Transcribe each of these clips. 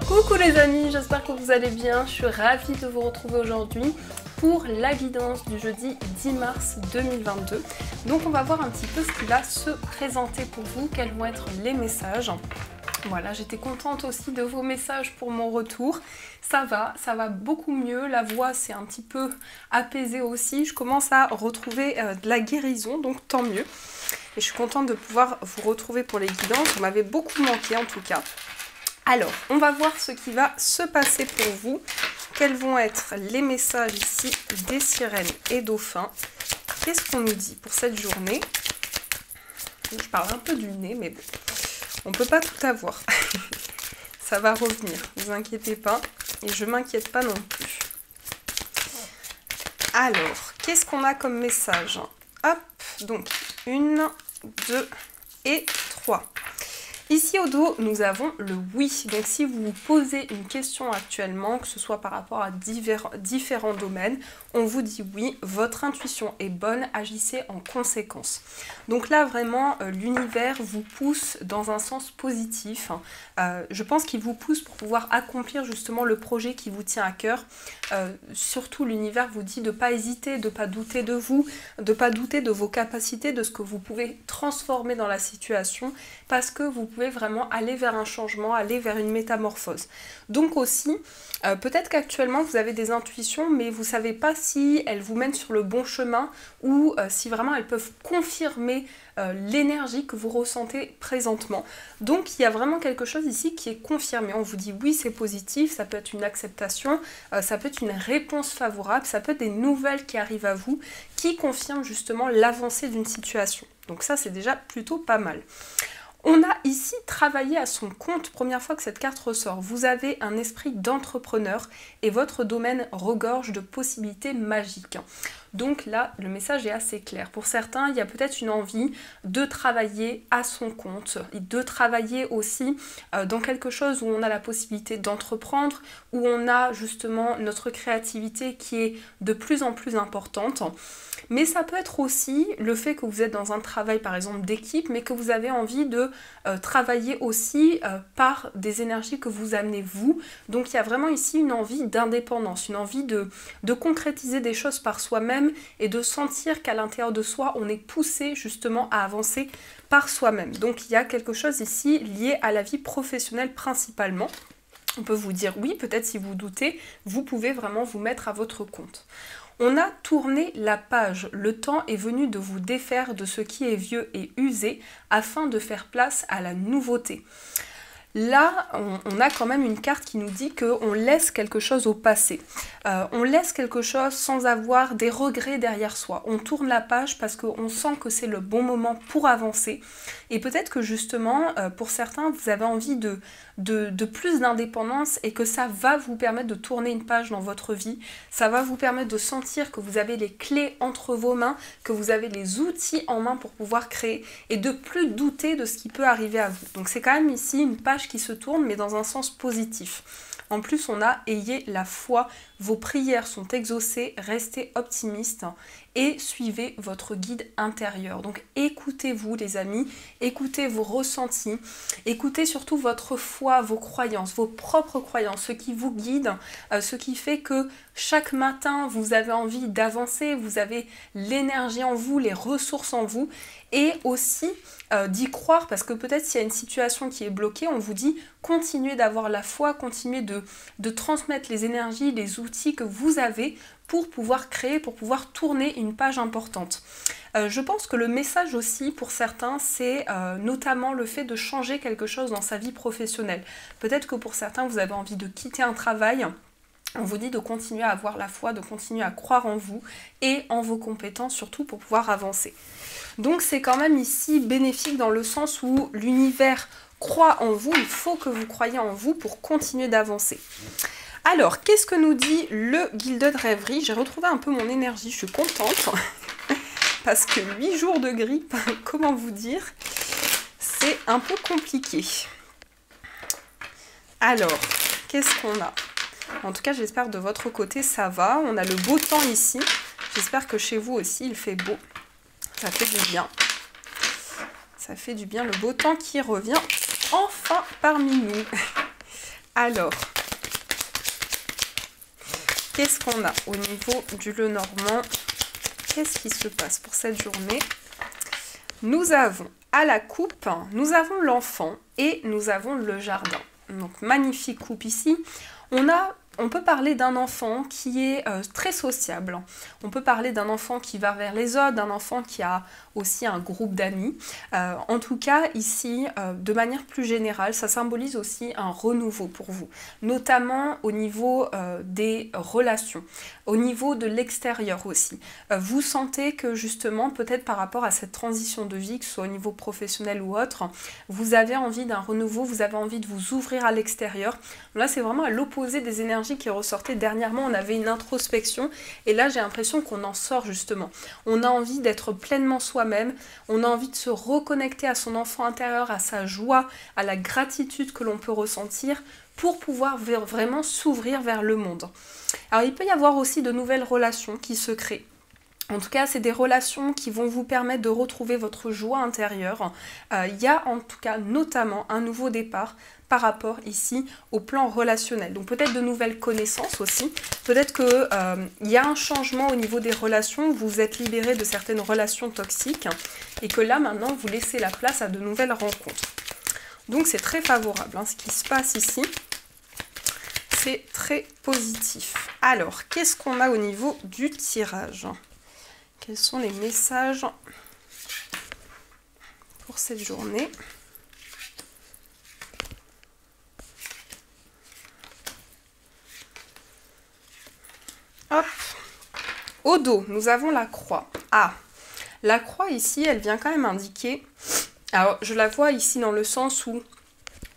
Coucou les amis, j'espère que vous allez bien. Je suis ravie de vous retrouver aujourd'hui pour la guidance du jeudi 10 mars 2022. Donc on va voir un petit peu ce qui va se présenter pour vous, quels vont être les messages. Voilà, j'étais contente aussi de vos messages pour mon retour. Ça va beaucoup mieux. La voix s'est un petit peu apaisée aussi. Je commence à retrouver de la guérison, donc tant mieux. Et je suis contente de pouvoir vous retrouver pour les guidances. Vous m'avez beaucoup manqué en tout cas. Alors, on va voir ce qui va se passer pour vous. Quels vont être les messages ici des sirènes et dauphins? Qu'est-ce qu'on nous dit pour cette journée? Je parle un peu du nez, mais bon, on ne peut pas tout avoir. Ça va revenir, ne vous inquiétez pas. Et je ne m'inquiète pas non plus. Alors, qu'est-ce qu'on a comme message? Hop, donc 1, 2 et 3. Ici au dos, nous avons le oui. Donc si vous vous posez une question actuellement, que ce soit par rapport à différents domaines, on vous dit oui, votre intuition est bonne, agissez en conséquence. Donc là vraiment, l'univers vous pousse dans un sens positif. Je pense qu'il vous pousse pour pouvoir accomplir justement le projet qui vous tient à cœur. Surtout l'univers vous dit de ne pas hésiter, de ne pas douter de vous, de ne pas douter de vos capacités, de ce que vous pouvez transformer dans la situation, parce que vous pouvez vraiment aller vers un changement, aller vers une métamorphose. Donc aussi, peut-être qu'actuellement vous avez des intuitions, mais vous ne savez pas si elles vous mènent sur le bon chemin ou si vraiment elles peuvent confirmer l'énergie que vous ressentez présentement. Donc il y a vraiment quelque chose ici qui est confirmé. On vous dit oui, c'est positif, ça peut être une acceptation, ça peut être une réponse favorable, ça peut être des nouvelles qui arrivent à vous, qui confirment justement l'avancée d'une situation. Donc ça, c'est déjà plutôt pas mal. On a ici travaillé à son compte, première fois que cette carte ressort. Vous avez un esprit d'entrepreneur et votre domaine regorge de possibilités magiques. Donc là, le message est assez clair. Pour certains, il y a peut-être une envie de travailler à son compte, et de travailler aussi dans quelque chose où on a la possibilité d'entreprendre, où on a justement notre créativité qui est de plus en plus importante. Mais ça peut être aussi le fait que vous êtes dans un travail par exemple d'équipe, mais que vous avez envie de travailler aussi par des énergies que vous amenez vous. Donc il y a vraiment ici une envie d'indépendance, une envie de concrétiser des choses par soi-même et de sentir qu'à l'intérieur de soi, on est poussé justement à avancer par soi-même. Donc il y a quelque chose ici lié à la vie professionnelle principalement. On peut vous dire oui, peut-être si vous doutez, vous pouvez vraiment vous mettre à votre compte. On a tourné la page, le temps est venu de vous défaire de ce qui est vieux et usé afin de faire place à la nouveauté. Là, on a quand même une carte qui nous dit qu'on laisse quelque chose au passé. On laisse quelque chose sans avoir des regrets derrière soi. On tourne la page parce qu'on sent que c'est le bon moment pour avancer. Et peut-être que justement, pour certains, vous avez envie de plus d'indépendance et que ça va vous permettre de tourner une page dans votre vie. Ça va vous permettre de sentir que vous avez les clés entre vos mains, que vous avez les outils en main pour pouvoir créer et de plus douter de ce qui peut arriver à vous. Donc c'est quand même ici une page qui se tourne mais dans un sens positif. En plus on a ayez la foi, vos prières sont exaucées, restez optimistes et suivez votre guide intérieur. Donc écoutez-vous les amis, écoutez vos ressentis, écoutez surtout votre foi, vos croyances, vos propres croyances, ce qui vous guide, ce qui fait que chaque matin vous avez envie d'avancer, vous avez l'énergie en vous, les ressources en vous et aussi d'y croire parce que peut-être s'il y a une situation qui est bloquée, on vous dit continuez d'avoir la foi, continuez de transmettre les énergies, les outils que vous avez pour pouvoir créer, pour pouvoir tourner une page importante. Je pense que le message aussi pour certains, c'est notamment le fait de changer quelque chose dans sa vie professionnelle. Peut-être que pour certains, vous avez envie de quitter un travail. On vous dit de continuer à avoir la foi, de continuer à croire en vous et en vos compétences surtout pour pouvoir avancer. Donc c'est quand même ici bénéfique dans le sens où l'univers croit en vous, il faut que vous croyiez en vous pour continuer d'avancer. Alors, qu'est-ce que nous dit le Gilded Rêverie? J'ai retrouvé un peu mon énergie, je suis contente. Parce que 8 jours de grippe, comment vous dire, c'est un peu compliqué. Alors, qu'est-ce qu'on a? En tout cas, j'espère de votre côté, ça va. On a le beau temps ici. J'espère que chez vous aussi, il fait beau. Ça fait du bien. Ça fait du bien, le beau temps qui revient enfin parmi nous. Alors, qu'est-ce qu'on a au niveau du Lenormand? Qu'est-ce qui se passe pour cette journée? Nous avons à la coupe, nous avons l'enfant et nous avons le jardin. Donc magnifique coupe ici. On peut parler d'un enfant qui est très sociable. On peut parler d'un enfant qui va vers les autres, d'un enfant qui a aussi un groupe d'amis. En tout cas, ici, de manière plus générale, ça symbolise aussi un renouveau pour vous, notamment au niveau des relations, au niveau de l'extérieur aussi. Vous sentez que justement, peut-être par rapport à cette transition de vie, que ce soit au niveau professionnel ou autre, vous avez envie d'un renouveau, vous avez envie de vous ouvrir à l'extérieur. Là, c'est vraiment à l'opposé des énergies qui ressortaient dernièrement. On avait une introspection et là, j'ai l'impression qu'on en sort justement. On a envie d'être pleinement soi-même, on a envie de se reconnecter à son enfant intérieur, à sa joie, à la gratitude que l'on peut ressentir pour pouvoir vraiment s'ouvrir vers le monde. Alors, il peut y avoir aussi de nouvelles relations qui se créent. En tout cas, c'est des relations qui vont vous permettre de retrouver votre joie intérieure. Il y a en tout cas notamment un nouveau départ par rapport ici au plan relationnel. Donc peut-être de nouvelles connaissances aussi. Peut-être qu'il y a un changement au niveau des relations. Vous vous êtes libéré de certaines relations toxiques et que là maintenant vous laissez la place à de nouvelles rencontres. Donc c'est très favorable ce qui se passe ici. C'est très positif. Alors, qu'est-ce qu'on a au niveau du tirage ? Quels sont les messages pour cette journée? Hop. Au dos, nous avons la croix. Ah, la croix ici, elle vient quand même indiquer... Alors, je la vois ici dans le sens où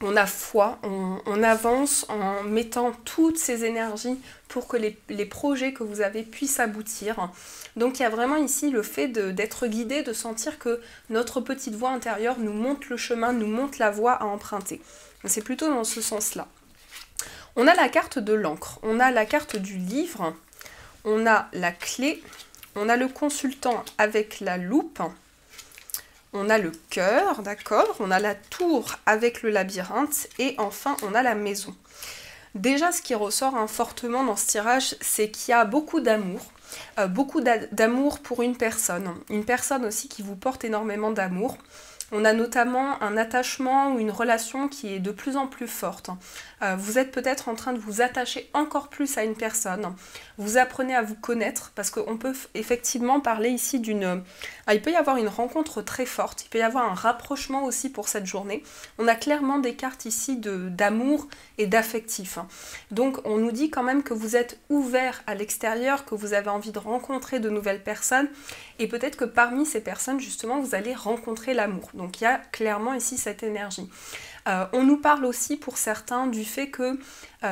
on a foi, on avance en mettant toutes ces énergies pour que les projets que vous avez puissent aboutir. Donc il y a vraiment ici le fait d'être guidé, de sentir que notre petite voix intérieure nous montre le chemin, nous montre la voie à emprunter. C'est plutôt dans ce sens-là. On a la carte de l'encre, on a la carte du livre, on a la clé, on a le consultant avec la loupe, on a le cœur, d'accord, on a la tour avec le labyrinthe et enfin on a la maison. Déjà ce qui ressort fortement dans ce tirage, c'est qu'il y a beaucoup d'amour pour une personne aussi qui vous porte énormément d'amour. On a notamment un attachement ou une relation qui est de plus en plus forte. Vous êtes peut-être en train de vous attacher encore plus à une personne. Vous apprenez à vous connaître parce qu'on peut effectivement parler ici d'une... il peut y avoir une rencontre très forte, il peut y avoir un rapprochement aussi pour cette journée. On a clairement des cartes ici d'amour et d'affectif. Donc on nous dit quand même que vous êtes ouvert à l'extérieur, que vous avez envie de rencontrer de nouvelles personnes et peut-être que parmi ces personnes justement vous allez rencontrer l'amour. Donc il y a clairement ici cette énergie. On nous parle aussi pour certains du fait que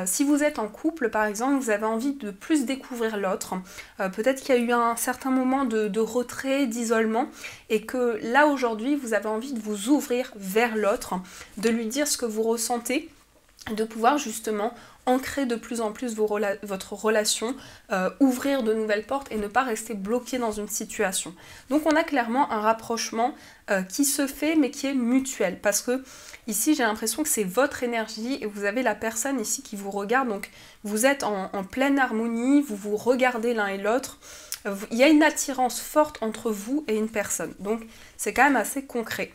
si vous êtes en couple par exemple, vous avez envie de plus découvrir l'autre. Peut-être qu'il y a eu un certain moment de retrait, d'isolement et que là aujourd'hui vous avez envie de vous ouvrir vers l'autre, de lui dire ce que vous ressentez, de pouvoir justement ancrer de plus en plus votre relation, ouvrir de nouvelles portes et ne pas rester bloqué dans une situation. Donc on a clairement un rapprochement qui se fait mais qui est mutuel parce que ici j'ai l'impression que c'est votre énergie et vous avez la personne ici qui vous regarde, donc vous êtes en pleine harmonie, vous vous regardez l'un et l'autre. Il y a une attirance forte entre vous et une personne, donc c'est quand même assez concret.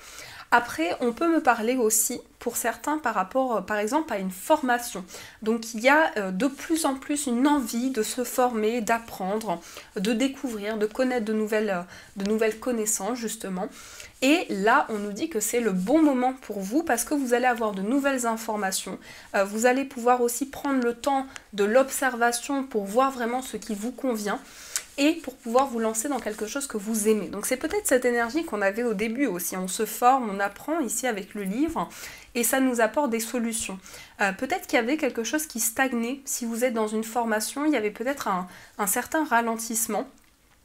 Après, on peut me parler aussi, pour certains, par rapport, par exemple, à une formation. Donc, il y a de plus en plus une envie de se former, d'apprendre, de découvrir, de connaître de nouvelles connaissances, justement. Et là, on nous dit que c'est le bon moment pour vous parce que vous allez avoir de nouvelles informations. Vous allez pouvoir aussi prendre le temps de l'observation pour voir vraiment ce qui vous convient et pour pouvoir vous lancer dans quelque chose que vous aimez. Donc c'est peut-être cette énergie qu'on avait au début aussi. On se forme, on apprend ici avec le livre et ça nous apporte des solutions. Peut-être qu'il y avait quelque chose qui stagnait. Si vous êtes dans une formation, il y avait peut-être un certain ralentissement.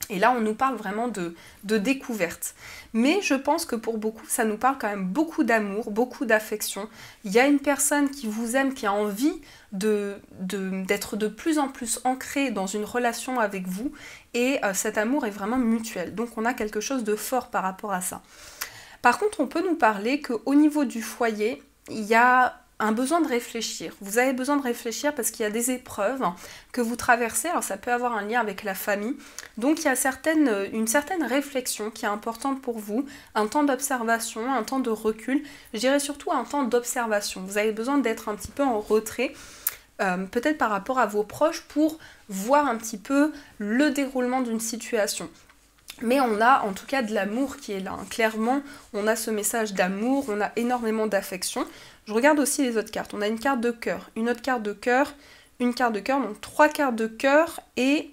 Et là, on nous parle vraiment de découverte. Mais je pense que pour beaucoup, ça nous parle quand même beaucoup d'amour, beaucoup d'affection. Il y a une personne qui vous aime, qui a envie d'être de plus en plus ancrée dans une relation avec vous. Et cet amour est vraiment mutuel. Donc on a quelque chose de fort par rapport à ça. Par contre, on peut nous parler qu'au niveau du foyer, il y a un besoin de réfléchir. Vous avez besoin de réfléchir parce qu'il y a des épreuves que vous traversez. Alors ça peut avoir un lien avec la famille. Donc il y a une certaine réflexion qui est importante pour vous. Un temps d'observation, un temps de recul. Je dirais surtout un temps d'observation. Vous avez besoin d'être un petit peu en retrait. Peut-être par rapport à vos proches pour voir un petit peu le déroulement d'une situation. Mais on a en tout cas de l'amour qui est là. Clairement, on a ce message d'amour, on a énormément d'affection. Je regarde aussi les autres cartes. On a une carte de cœur, une autre carte de cœur, une carte de cœur, donc 3 cartes de cœur et...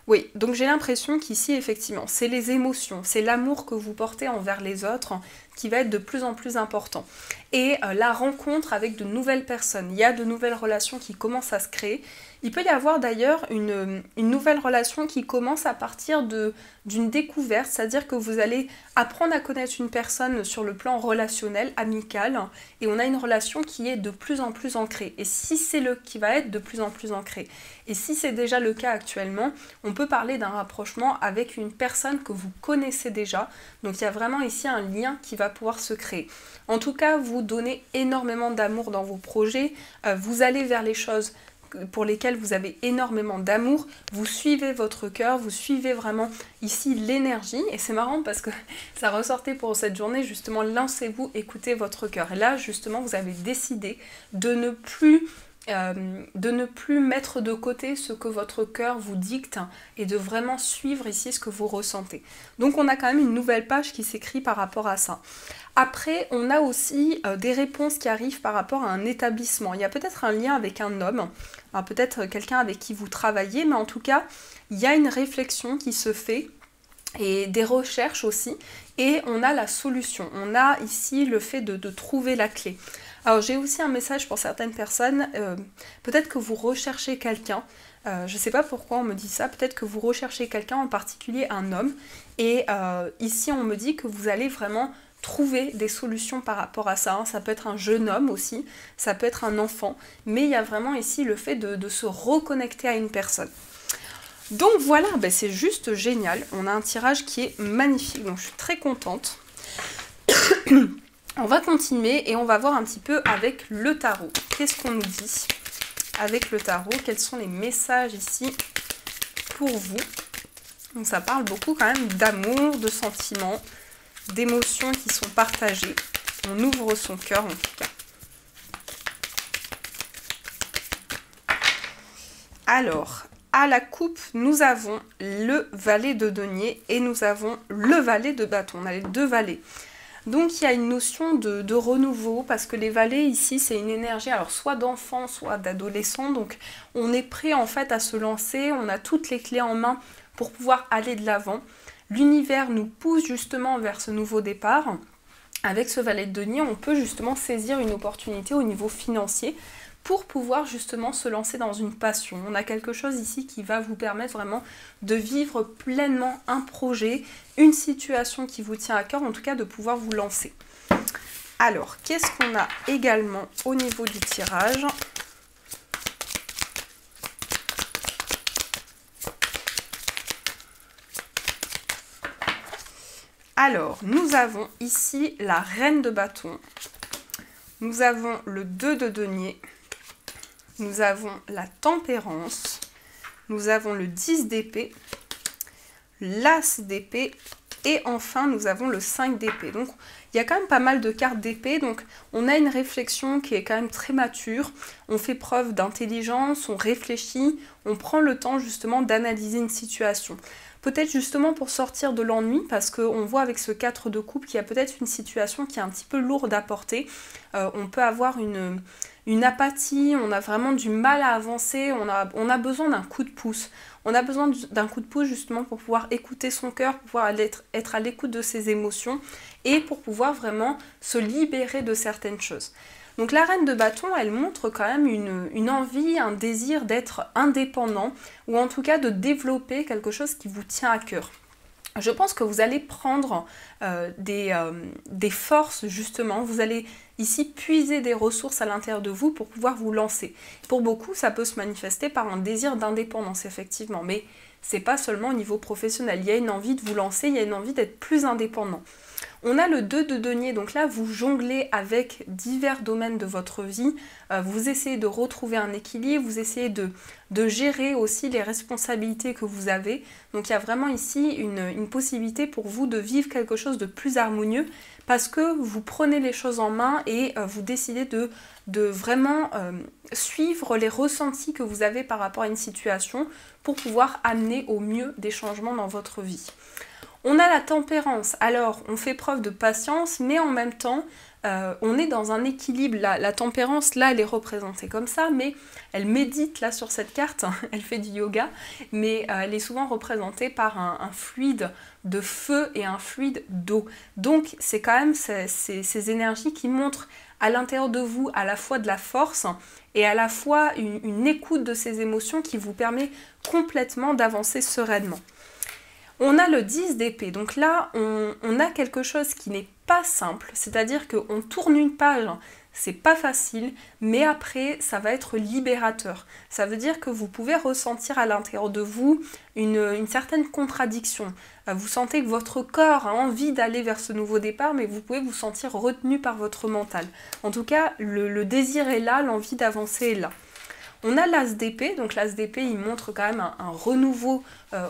Oui, donc j'ai l'impression qu'ici, effectivement, c'est les émotions, c'est l'amour que vous portez envers les autres qui va être de plus en plus important. Et la rencontre avec de nouvelles personnes, il y a de nouvelles relations qui commencent à se créer. Il peut y avoir d'ailleurs une nouvelle relation qui commence à partir d'une découverte, c'est-à-dire que vous allez apprendre à connaître une personne sur le plan relationnel, amical, et on a une relation qui est de plus en plus ancrée. Et si c'est qui va être de plus en plus ancrée, et si c'est déjà le cas actuellement, on peut parler d'un rapprochement avec une personne que vous connaissez déjà. Donc il y a vraiment ici un lien qui va pouvoir se créer. En tout cas, vous donnez énormément d'amour dans vos projets, vous allez vers les choses pour lesquelles vous avez énormément d'amour, vous suivez votre cœur, vous suivez vraiment ici l'énergie, et c'est marrant parce que ça ressortait pour cette journée, justement, lancez-vous, écoutez votre cœur. Et là, justement, vous avez décidé de ne plus mettre de côté ce que votre cœur vous dicte et de vraiment suivre ici ce que vous ressentez. Donc on a quand même une nouvelle page qui s'écrit par rapport à ça. Après, on a aussi des réponses qui arrivent par rapport à un établissement. Il y a peut-être un lien avec un homme, peut-être quelqu'un avec qui vous travaillez, mais en tout cas, il y a une réflexion qui se fait et des recherches aussi, et on a la solution. On a ici le fait de trouver la clé. Alors j'ai aussi un message pour certaines personnes, peut-être que vous recherchez quelqu'un, je ne sais pas pourquoi on me dit ça, peut-être que vous recherchez quelqu'un, en particulier un homme, et ici on me dit que vous allez vraiment trouver des solutions par rapport à ça. Ça peut être un jeune homme aussi, ça peut être un enfant, mais il y a vraiment ici le fait de se reconnecter à une personne. Donc voilà, c'est juste génial, on a un tirage qui est magnifique, donc je suis très contente. On va continuer et on va voir un petit peu avec le tarot. Qu'est-ce qu'on nous dit avec le tarot? Quels sont les messages ici pour vous? Donc ça parle beaucoup quand même d'amour, de sentiments, d'émotions qui sont partagées. On ouvre son cœur en tout cas. Alors, à la coupe, nous avons le valet de denier et nous avons le valet de bâton. On a les deux valets. Donc il y a une notion de renouveau parce que les valets ici c'est une énergie alors soit d'enfant soit d'adolescent, donc on est prêt en fait à se lancer, on a toutes les clés en main pour pouvoir aller de l'avant. L'univers nous pousse justement vers ce nouveau départ. Avec ce valet de denier on peut justement saisir une opportunité au niveau financier pour pouvoir justement se lancer dans une passion. On a quelque chose ici qui va vous permettre vraiment de vivre pleinement un projet, une situation qui vous tient à cœur, en tout cas de pouvoir vous lancer. Alors, qu'est-ce qu'on a également au niveau du tirage ? Alors, nous avons ici la reine de bâton, nous avons le 2 de denier, nous avons la tempérance, nous avons le 10 d'épée, l'as d'épée et enfin nous avons le 5 d'épée. Donc il y a quand même pas mal de cartes d'épée, donc on a une réflexion qui est quand même très mature, on fait preuve d'intelligence, on réfléchit, on prend le temps justement d'analyser une situation. Peut-être justement pour sortir de l'ennui, parce qu'on voit avec ce 4 de coupe qu'il y a peut-être une situation qui est un petit peu lourde à porter. On peut avoir une apathie, on a vraiment du mal à avancer, on a besoin d'un coup de pouce. On a besoin d'un coup de pouce justement pour pouvoir écouter son cœur, pour pouvoir être à l'écoute de ses émotions et pour pouvoir vraiment se libérer de certaines choses. Donc la reine de bâton, elle montre quand même une envie, un désir d'être indépendant ou en tout cas de développer quelque chose qui vous tient à cœur. Je pense que vous allez prendre des forces justement, vous allez ici puiser des ressources à l'intérieur de vous pour pouvoir vous lancer. Pour beaucoup, ça peut se manifester par un désir d'indépendance effectivement, mais c'est pas seulement au niveau professionnel, il y a une envie de vous lancer, il y a une envie d'être plus indépendant. On a le 2 de denier, donc là vous jonglez avec divers domaines de votre vie, vous essayez de retrouver un équilibre, vous essayez de gérer aussi les responsabilités que vous avez. Donc il y a vraiment ici une possibilité pour vous de vivre quelque chose de plus harmonieux parce que vous prenez les choses en main et vous décidez de vraiment suivre les ressentis que vous avez par rapport à une situation pour pouvoir amener au mieux des changements dans votre vie. On a la tempérance, alors on fait preuve de patience, mais en même temps, on est dans un équilibre. La tempérance, là, elle est représentée comme ça, mais elle médite là sur cette carte, elle fait du yoga, mais elle est souvent représentée par un fluide de feu et un fluide d'eau. Donc c'est quand même ces énergies qui montrent à l'intérieur de vous à la fois de la force et à la fois une écoute de ces émotions qui vous permet complètement d'avancer sereinement. On a le 10 d'épée, donc là on a quelque chose qui n'est pas simple, c'est-à-dire qu'on tourne une page, c'est pas facile, mais après ça va être libérateur. Ça veut dire que vous pouvez ressentir à l'intérieur de vous une certaine contradiction. Vous sentez que votre corps a envie d'aller vers ce nouveau départ, mais vous pouvez vous sentir retenu par votre mental. En tout cas, le désir est là, l'envie d'avancer est là. On a l'as d'épée, donc l'as d'épée il montre quand même un renouveau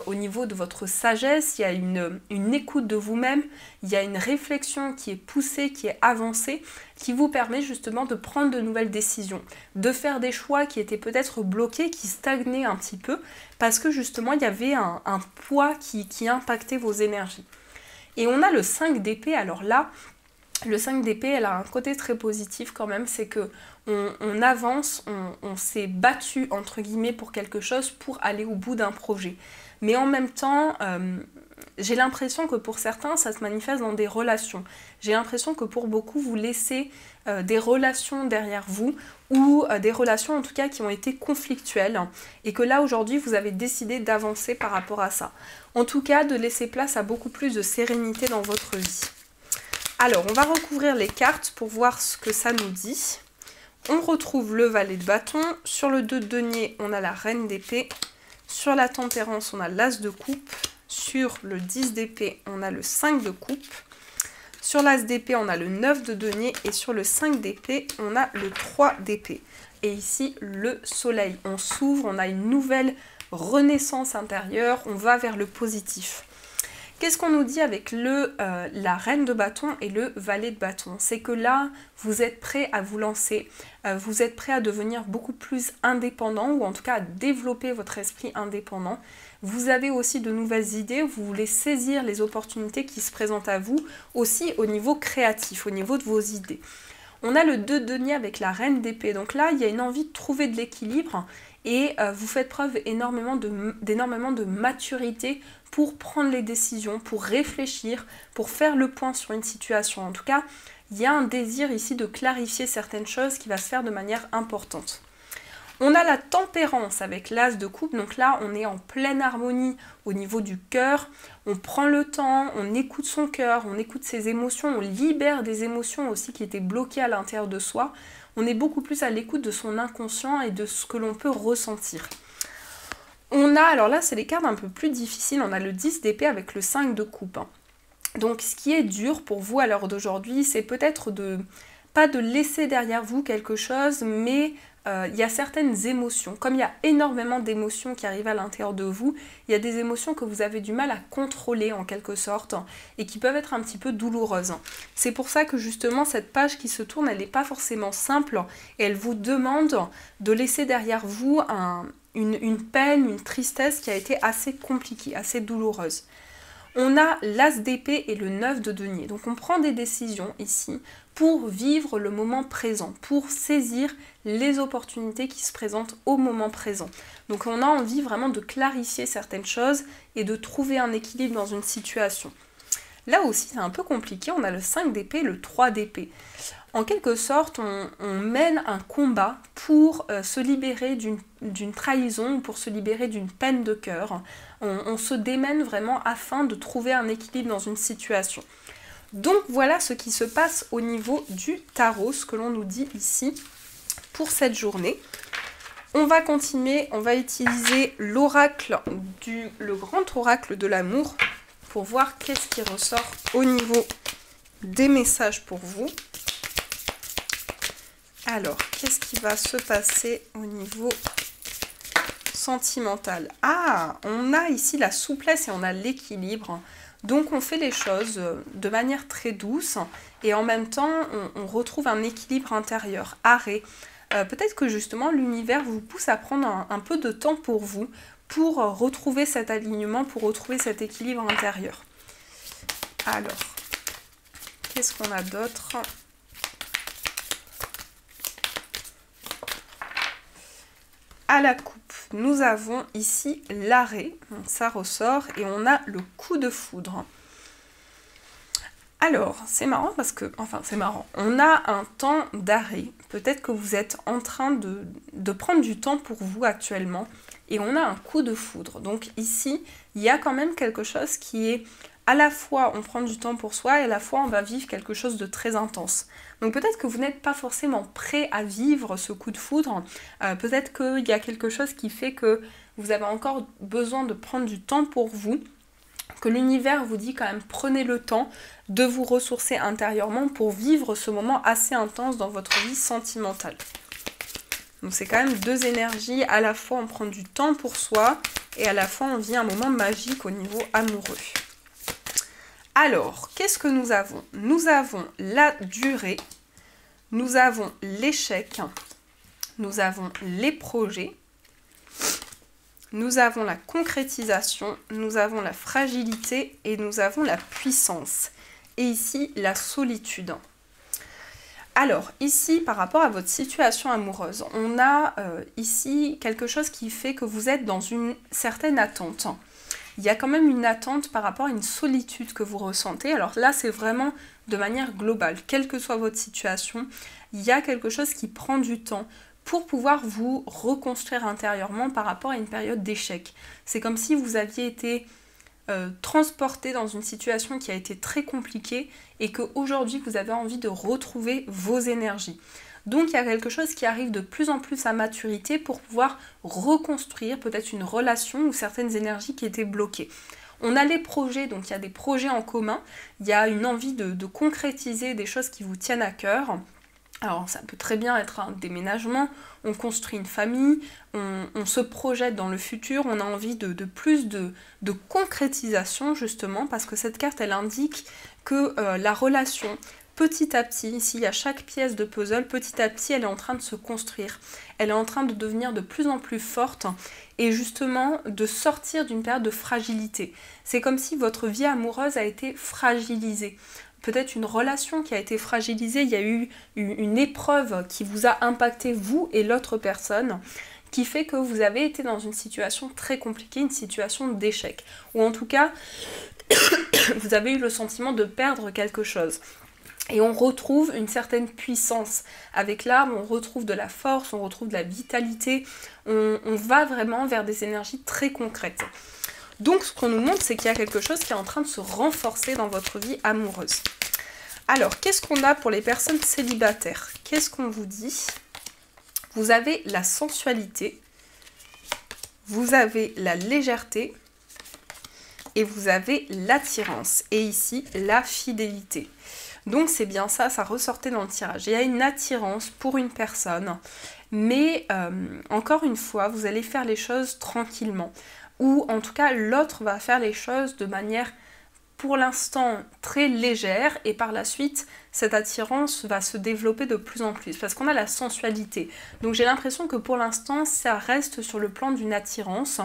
au niveau de votre sagesse, il y a une écoute de vous-même, il y a une réflexion qui est poussée, qui est avancée, qui vous permet justement de prendre de nouvelles décisions, de faire des choix qui étaient peut-être bloqués, qui stagnaient un petit peu, parce que justement il y avait un poids qui impactait vos énergies. Et on a le 5 d'épée, alors là, le 5 d'épée, elle a un côté très positif quand même, c'est que on avance, on s'est battu entre guillemets pour quelque chose pour aller au bout d'un projet. Mais en même temps, j'ai l'impression que pour certains, ça se manifeste dans des relations. J'ai l'impression que pour beaucoup, vous laissez des relations derrière vous ou des relations en tout cas qui ont été conflictuelles et que là aujourd'hui, vous avez décidé d'avancer par rapport à ça. En tout cas, de laisser place à beaucoup plus de sérénité dans votre vie. Alors, on va recouvrir les cartes pour voir ce que ça nous dit. On retrouve le valet de bâton. Sur le 2 de denier, on a la reine d'épée. Sur la tempérance, on a l'as de coupe. Sur le 10 d'épée, on a le 5 de coupe. Sur l'as d'épée, on a le 9 de denier. Et sur le 5 d'épée, on a le 3 d'épée. Et ici, le soleil. On s'ouvre, on a une nouvelle renaissance intérieure. On va vers le positif. Qu'est-ce qu'on nous dit avec la reine de bâton et le valet de bâton? C'est que là, vous êtes prêt à vous lancer, vous êtes prêt à devenir beaucoup plus indépendant ou en tout cas à développer votre esprit indépendant. Vous avez aussi de nouvelles idées, vous voulez saisir les opportunités qui se présentent à vous, aussi au niveau créatif, au niveau de vos idées. On a le 2 de denier avec la reine d'épée, donc là, il y a une envie de trouver de l'équilibre et vous faites preuve d'énormément de maturité pour prendre les décisions, pour réfléchir, pour faire le point sur une situation. En tout cas, il y a un désir ici de clarifier certaines choses qui va se faire de manière importante. On a la tempérance avec l'as de coupe, donc là on est en pleine harmonie au niveau du cœur, on prend le temps, on écoute son cœur, on écoute ses émotions, on libère des émotions aussi qui étaient bloquées à l'intérieur de soi, on est beaucoup plus à l'écoute de son inconscient et de ce que l'on peut ressentir. On a, alors là c'est les cartes un peu plus difficiles, on a le 10 d'épée avec le 5 de coupe. Donc ce qui est dur pour vous à l'heure d'aujourd'hui, c'est peut-être pas de laisser derrière vous quelque chose, mais il y a certaines émotions. Comme il y a énormément d'émotions qui arrivent à l'intérieur de vous, il y a des émotions que vous avez du mal à contrôler en quelque sorte et qui peuvent être un petit peu douloureuses. C'est pour ça que justement cette page qui se tourne, elle n'est pas forcément simple et elle vous demande de laisser derrière vous une peine, une tristesse qui a été assez compliquée, assez douloureuse. On a l'as d'épée et le 9 de denier. Donc on prend des décisions ici pour vivre le moment présent, pour saisir les opportunités qui se présentent au moment présent. Donc on a envie vraiment de clarifier certaines choses et de trouver un équilibre dans une situation. Là aussi c'est un peu compliqué, on a le 5 d'épée, le 3 d'épée. En quelque sorte, on mène un combat pour se libérer d'une trahison, pour se libérer d'une peine de cœur. On se démène vraiment afin de trouver un équilibre dans une situation. Donc voilà ce qui se passe au niveau du tarot, ce que l'on nous dit ici pour cette journée. On va continuer, on va utiliser l'oracle, le grand oracle de l'amour pour voir qu'est-ce qui ressort au niveau des messages pour vous. Alors, qu'est-ce qui va se passer au niveau sentimental? Ah, on a ici la souplesse et on a l'équilibre. Donc, on fait les choses de manière très douce et en même temps, on retrouve un équilibre intérieur, arrêt. Peut-être que justement, l'univers vous pousse à prendre un peu de temps pour vous, pour retrouver cet alignement, pour retrouver cet équilibre intérieur. Alors, qu'est-ce qu'on a d'autre? À la coupe, nous avons ici l'arrêt, ça ressort, et on a le coup de foudre. Alors, c'est marrant parce que, enfin c'est marrant, on a un temps d'arrêt. Peut-être que vous êtes en train de prendre du temps pour vous actuellement, et on a un coup de foudre. Donc ici, il y a quand même quelque chose qui est à la fois on prend du temps pour soi et à la fois on va vivre quelque chose de très intense. Donc peut-être que vous n'êtes pas forcément prêt à vivre ce coup de foudre, peut-être qu'il y a quelque chose qui fait que vous avez encore besoin de prendre du temps pour vous, que l'univers vous dit quand même prenez le temps de vous ressourcer intérieurement pour vivre ce moment assez intense dans votre vie sentimentale. Donc c'est quand même deux énergies, à la fois on prend du temps pour soi et à la fois on vit un moment magique au niveau amoureux. Alors, qu'est-ce que nous avons? Nous avons la durée, nous avons l'échec, nous avons les projets, nous avons la concrétisation, nous avons la fragilité et nous avons la puissance. Et ici, la solitude. Alors, ici, par rapport à votre situation amoureuse, on a ici quelque chose qui fait que vous êtes dans une certaine attente. Il y a quand même une attente par rapport à une solitude que vous ressentez. Alors là, c'est vraiment de manière globale. Quelle que soit votre situation, il y a quelque chose qui prend du temps pour pouvoir vous reconstruire intérieurement par rapport à une période d'échec. C'est comme si vous aviez été transporté dans une situation qui a été très compliquée et qu'aujourd'hui, vous avez envie de retrouver vos énergies. Donc il y a quelque chose qui arrive de plus en plus à maturité pour pouvoir reconstruire peut-être une relation ou certaines énergies qui étaient bloquées. On a les projets, donc il y a des projets en commun, il y a une envie de concrétiser des choses qui vous tiennent à cœur. Alors ça peut très bien être un déménagement, on construit une famille, on se projette dans le futur, on a envie de plus de concrétisation justement parce que cette carte elle indique que la relation petit à petit, ici à chaque pièce de puzzle, petit à petit elle est en train de se construire, elle est en train de devenir de plus en plus forte et justement de sortir d'une période de fragilité. C'est comme si votre vie amoureuse a été fragilisée. Peut-être une relation qui a été fragilisée, il y a eu une épreuve qui vous a impacté vous et l'autre personne, qui fait que vous avez été dans une situation très compliquée, une situation d'échec. Ou en tout cas, vous avez eu le sentiment de perdre quelque chose. Et on retrouve une certaine puissance. Avec l'âme, on retrouve de la force, on retrouve de la vitalité, on va vraiment vers des énergies très concrètes. Donc ce qu'on nous montre, c'est qu'il y a quelque chose qui est en train de se renforcer dans votre vie amoureuse. Alors, qu'est-ce qu'on a pour les personnes célibataires? Qu'est-ce qu'on vous dit? Vous avez la sensualité, vous avez la légèreté et vous avez l'attirance. Et ici, la fidélité. Donc c'est bien ça, ça ressortait dans le tirage. Il y a une attirance pour une personne, mais encore une fois, vous allez faire les choses tranquillement. Ou en tout cas, l'autre va faire les choses de manière, pour l'instant, très légère. Et par la suite, cette attirance va se développer de plus en plus. Parce qu'on a la sensualité. Donc j'ai l'impression que pour l'instant, ça reste sur le plan d'une attirance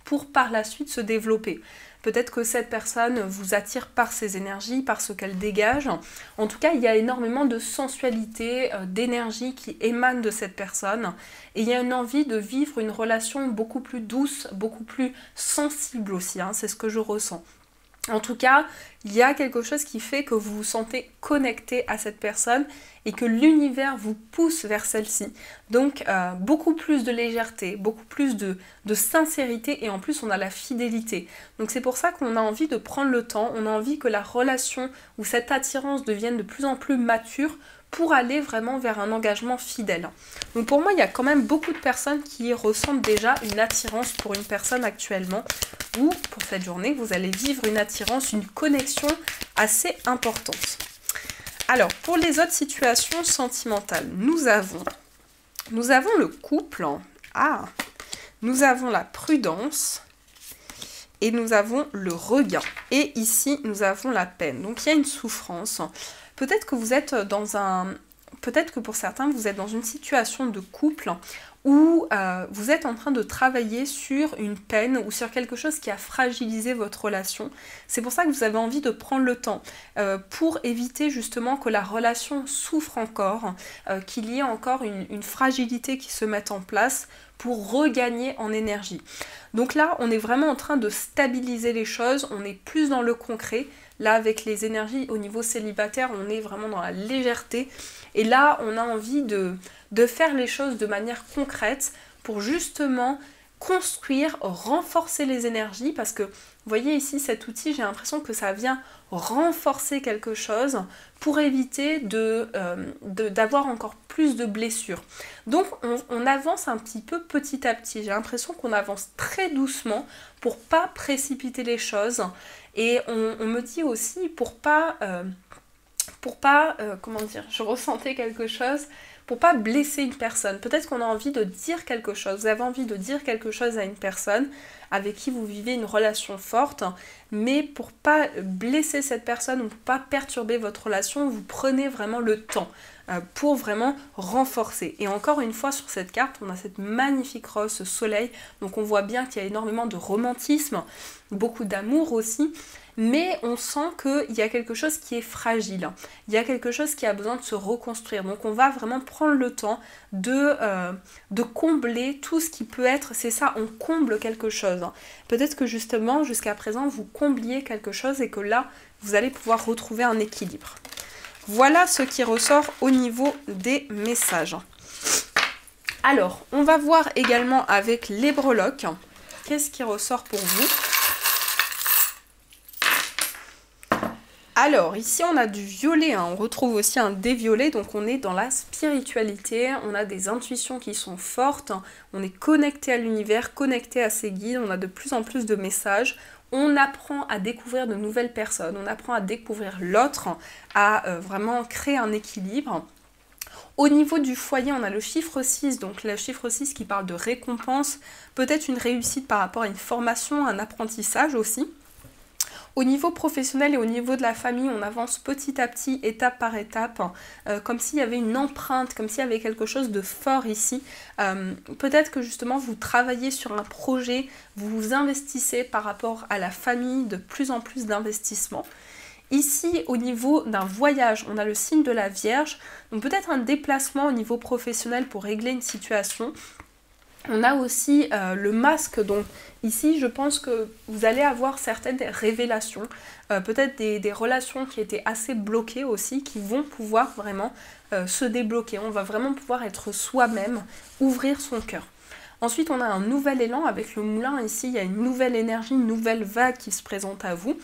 pour par la suite se développer. Peut-être que cette personne vous attire par ses énergies, par ce qu'elle dégage. En tout cas, il y a énormément de sensualité, d'énergie qui émane de cette personne. Et il y a une envie de vivre une relation beaucoup plus douce, beaucoup plus sensible aussi. Hein, c'est ce que je ressens. En tout cas, il y a quelque chose qui fait que vous vous sentez connecté à cette personne et que l'univers vous pousse vers celle-ci. Donc, beaucoup plus de légèreté, beaucoup plus de sincérité et en plus, on a la fidélité. Donc, c'est pour ça qu'on a envie de prendre le temps, on a envie que la relation ou cette attirance devienne de plus en plus mature pour aller vraiment vers un engagement fidèle. Donc pour moi, il y a quand même beaucoup de personnes qui ressentent déjà une attirance pour une personne actuellement, ou pour cette journée, vous allez vivre une attirance, une connexion assez importante. Alors, pour les autres situations sentimentales, nous avons le couple, nous avons la prudence et nous avons le regain. Et ici, nous avons la peine. Donc, il y a une souffrance. Peut-être que vous êtes peut-être que pour certains, vous êtes dans une situation de couple où vous êtes en train de travailler sur une peine ou sur quelque chose qui a fragilisé votre relation. C'est pour ça que vous avez envie de prendre le temps pour éviter justement que la relation souffre encore, qu'il y ait encore une fragilité qui se mette en place pour regagner en énergie. Donc là, on est vraiment en train de stabiliser les choses, on est plus dans le concret. Là, avec les énergies au niveau célibataire, on est vraiment dans la légèreté. Et là, on a envie de faire les choses de manière concrète pour justement construire, renforcer les énergies. Parce que, vous voyez ici, cet outil, j'ai l'impression que ça vient renforcer quelque chose pour éviter d'avoir encore plus de blessures. Donc, on avance un petit peu petit à petit. J'ai l'impression qu'on avance très doucement pour pas précipiter les choses. Et on me dit aussi comment dire, je ressentais quelque chose, pour pas blesser une personne. Peut-être qu'on a envie de dire quelque chose, vous avez envie de dire quelque chose à une personne avec qui vous vivez une relation forte, mais pour pas blesser cette personne ou pour pas perturber votre relation, vous prenez vraiment le temps pour vraiment renforcer. Et encore une fois, sur cette carte, on a cette magnifique rose, ce soleil, donc on voit bien qu'il y a énormément de romantisme, beaucoup d'amour aussi, mais on sent qu'il y a quelque chose qui est fragile, il y a quelque chose qui a besoin de se reconstruire. Donc on va vraiment prendre le temps de combler tout ce qui peut être, c'est ça, on comble quelque chose. Peut-être que justement, jusqu'à présent, vous combliez quelque chose et que là, vous allez pouvoir retrouver un équilibre. Voilà ce qui ressort au niveau des messages. Alors, on va voir également avec les breloques, qu'est-ce qui ressort pour vous ? Alors, ici, on a du violet, on retrouve aussi un déviolet, donc on est dans la spiritualité, on a des intuitions qui sont fortes, on est connecté à l'univers, connecté à ses guides, on a de plus en plus de messages, on apprend à découvrir de nouvelles personnes, on apprend à découvrir l'autre, à vraiment créer un équilibre. Au niveau du foyer, on a le chiffre 6, donc le chiffre 6 qui parle de récompense, peut-être une réussite par rapport à une formation, un apprentissage aussi. Au niveau professionnel et au niveau de la famille, on avance petit à petit, étape par étape, comme s'il y avait une empreinte, comme s'il y avait quelque chose de fort ici. Peut-être que justement vous travaillez sur un projet, vous vous investissez par rapport à la famille, de plus en plus d'investissements. Ici, au niveau d'un voyage, on a le signe de la Vierge, donc peut-être un déplacement au niveau professionnel pour régler une situation. On a aussi le masque, donc ici je pense que vous allez avoir certaines révélations, peut-être des relations qui étaient assez bloquées aussi, qui vont pouvoir vraiment se débloquer. On va vraiment pouvoir être soi-même, ouvrir son cœur. Ensuite on a un nouvel élan avec le moulin, ici il y a une nouvelle énergie, une nouvelle vague qui se présente à vous.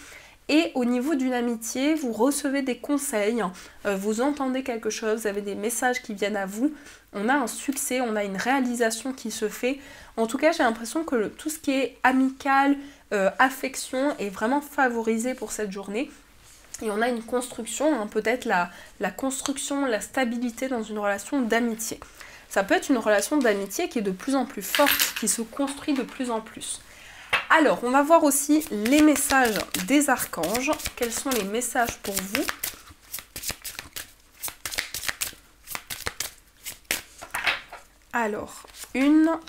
Et au niveau d'une amitié, vous recevez des conseils, vous entendez quelque chose, vous avez des messages qui viennent à vous, on a un succès, on a une réalisation qui se fait. En tout cas, j'ai l'impression que tout ce qui est amical, affection est vraiment favorisé pour cette journée. Et on a une construction, peut-être la construction, la stabilité dans une relation d'amitié. Ça peut être une relation d'amitié qui est de plus en plus forte, qui se construit de plus en plus. Alors, on va voir aussi les messages des archanges. Quels sont les messages pour vous? Alors, 1,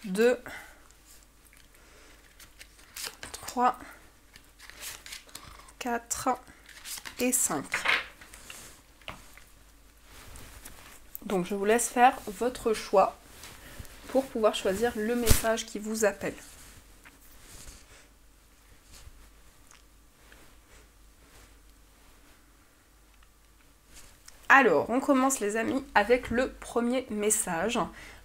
2, 3, 4 et 5. Donc, je vous laisse faire votre choix pour pouvoir choisir le message qui vous appelle. Alors, on commence les amis avec le premier message.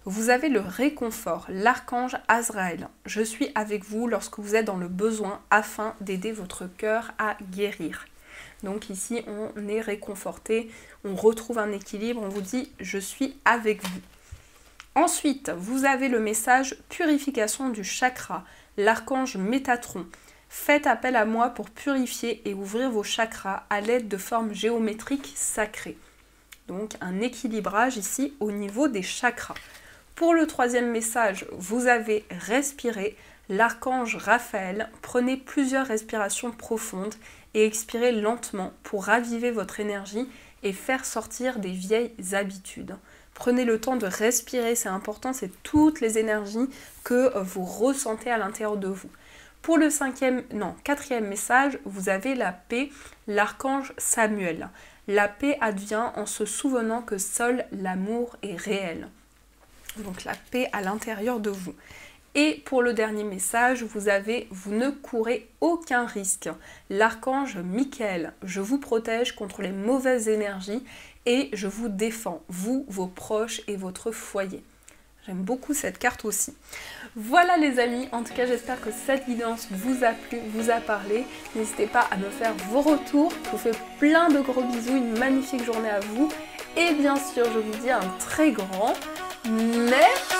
Vous avez le réconfort, l'archange Azraël. Je suis avec vous lorsque vous êtes dans le besoin afin d'aider votre cœur à guérir. Donc ici, on est réconforté, on retrouve un équilibre, on vous dit « je suis avec vous ». Ensuite, vous avez le message purification du chakra, l'archange Métatron. Faites appel à moi pour purifier et ouvrir vos chakras à l'aide de formes géométriques sacrées. Donc un équilibrage ici au niveau des chakras. Pour le troisième message, vous avez respiré. L'archange Raphaël, prenez plusieurs respirations profondes et expirez lentement pour raviver votre énergie et faire sortir des vieilles habitudes. Prenez le temps de respirer, c'est important, c'est toutes les énergies que vous ressentez à l'intérieur de vous. Pour le quatrième message, vous avez la paix, l'archange Samuel. La paix advient en se souvenant que seul l'amour est réel. Donc la paix à l'intérieur de vous. Et pour le dernier message, vous ne courez aucun risque. L'archange Michael, je vous protège contre les mauvaises énergies et je vous défends, vous, vos proches et votre foyer. J'aime beaucoup cette carte aussi. Voilà les amis, en tout cas j'espère que cette guidance vous a plu, vous a parlé. N'hésitez pas à me faire vos retours. Je vous fais plein de gros bisous, une magnifique journée à vous. Et bien sûr, je vous dis un très grand merci.